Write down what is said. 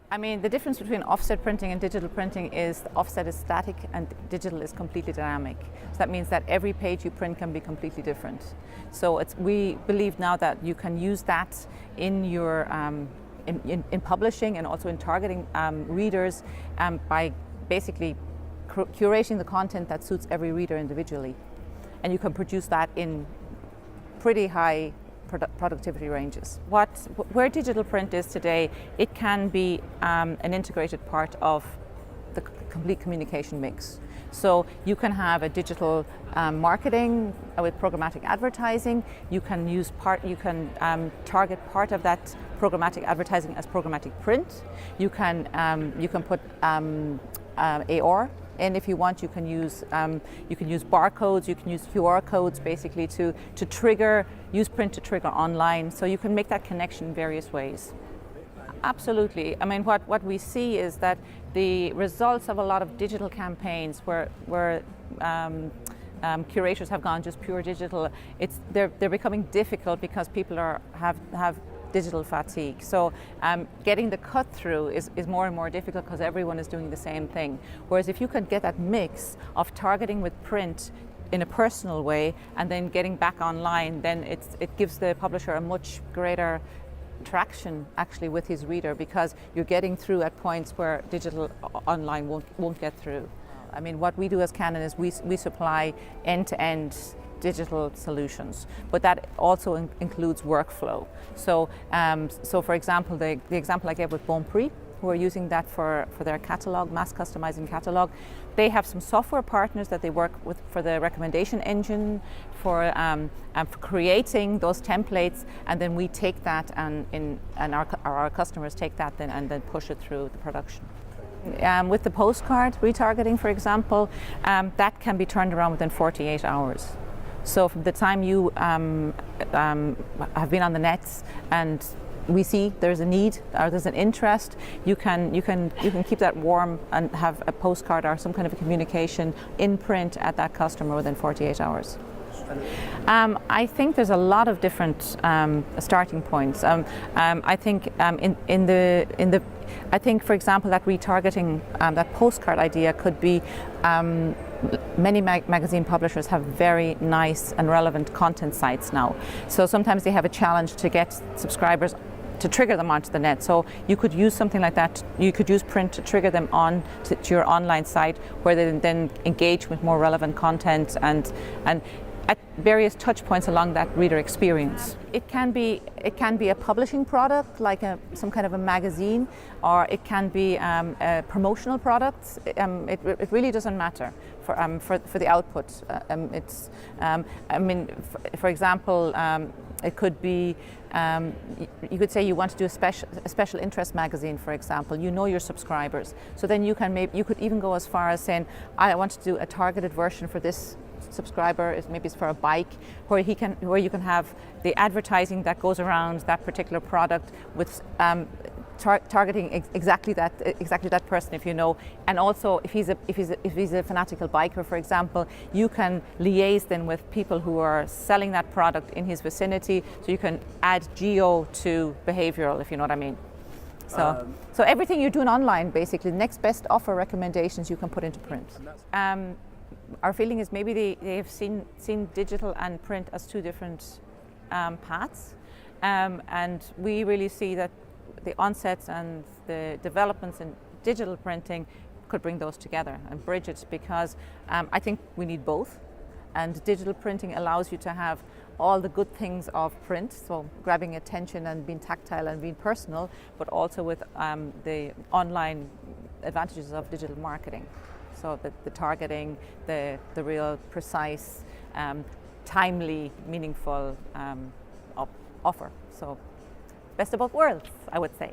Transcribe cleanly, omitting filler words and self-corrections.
I mean, the difference between offset printing and digital printing is the offset is static and digital is completely dynamic. So that means that every page you print can be completely different. So we believe now that you can use that in your in publishing and also in targeting readers by basically curating the content that suits every reader individually. And you can produce that in pretty high productivity ranges. Where digital print is today, it can be an integrated part of the complete communication mix. So you can have a digital marketing with programmatic advertising. You can target part of that programmatic advertising as programmatic print. You can put AR. And if you want, you can use barcodes, you can use QR codes basically to use print to trigger online. So you can make that connection in various ways. Absolutely. I mean, what we see is that the results of a lot of digital campaigns where curators have gone just pure digital, they're becoming difficult because people have digital fatigue. So getting the cut through is more and more difficult because everyone is doing the same thing. Whereas if you can get that mix of targeting with print in a personal way and then getting back online, then it gives the publisher a much greater traction actually with his reader, because you're getting through at points where digital online won't get through. I mean, what we do as Canon is we supply end-to-end digital solutions, but that also includes workflow. So, for example, the example I gave with Bonprix, who are using that for their catalog, mass customizing catalog, they have some software partners that they work with for the recommendation engine, for creating those templates, and then we take that and our customers take that and then push it through the production. With the postcard retargeting, for example, that can be turned around within 48 hours. So from the time you have been on the nets and we see there's a need or there's an interest, you can keep that warm and have a postcard or some kind of a communication in print at that customer within 48 hours. I think there's a lot of different starting points. I think I think, for example, that retargeting, that postcard idea could be. Many magazine publishers have very nice and relevant content sites now. So sometimes they have a challenge to get subscribers to trigger them onto the net. So you could use something like that. You could use print to trigger them on to your online site, where they then engage with more relevant content and at various touch points along that reader experience. It can be a publishing product, like some kind of a magazine, or it can be a promotional product. It really doesn't matter for the output. I mean, for example, it could be, you could say you want to do a special interest magazine, for example. You know your subscribers, so then you could even go as far as saying, I want to do a targeted version for this subscriber. Maybe it's for a bike, where you can have the advertising that goes around that particular product with targeting exactly that person, if you know. And also, if he's a fanatical biker, for example, you can liaise then with people who are selling that product in his vicinity, so you can add geo to behavioral, if you know what I mean. So everything you're doing online, basically, next best offer recommendations you can put into print. Our feeling is maybe they have seen digital and print as two different paths, and we really see that the onsets and the developments in digital printing could bring those together and bridge it, because I think we need both. And digital printing allows you to have all the good things of print, so grabbing attention and being tactile and being personal, but also with the online advantages of digital marketing. So the targeting, the real precise, timely, meaningful offer. So best of both worlds, I would say.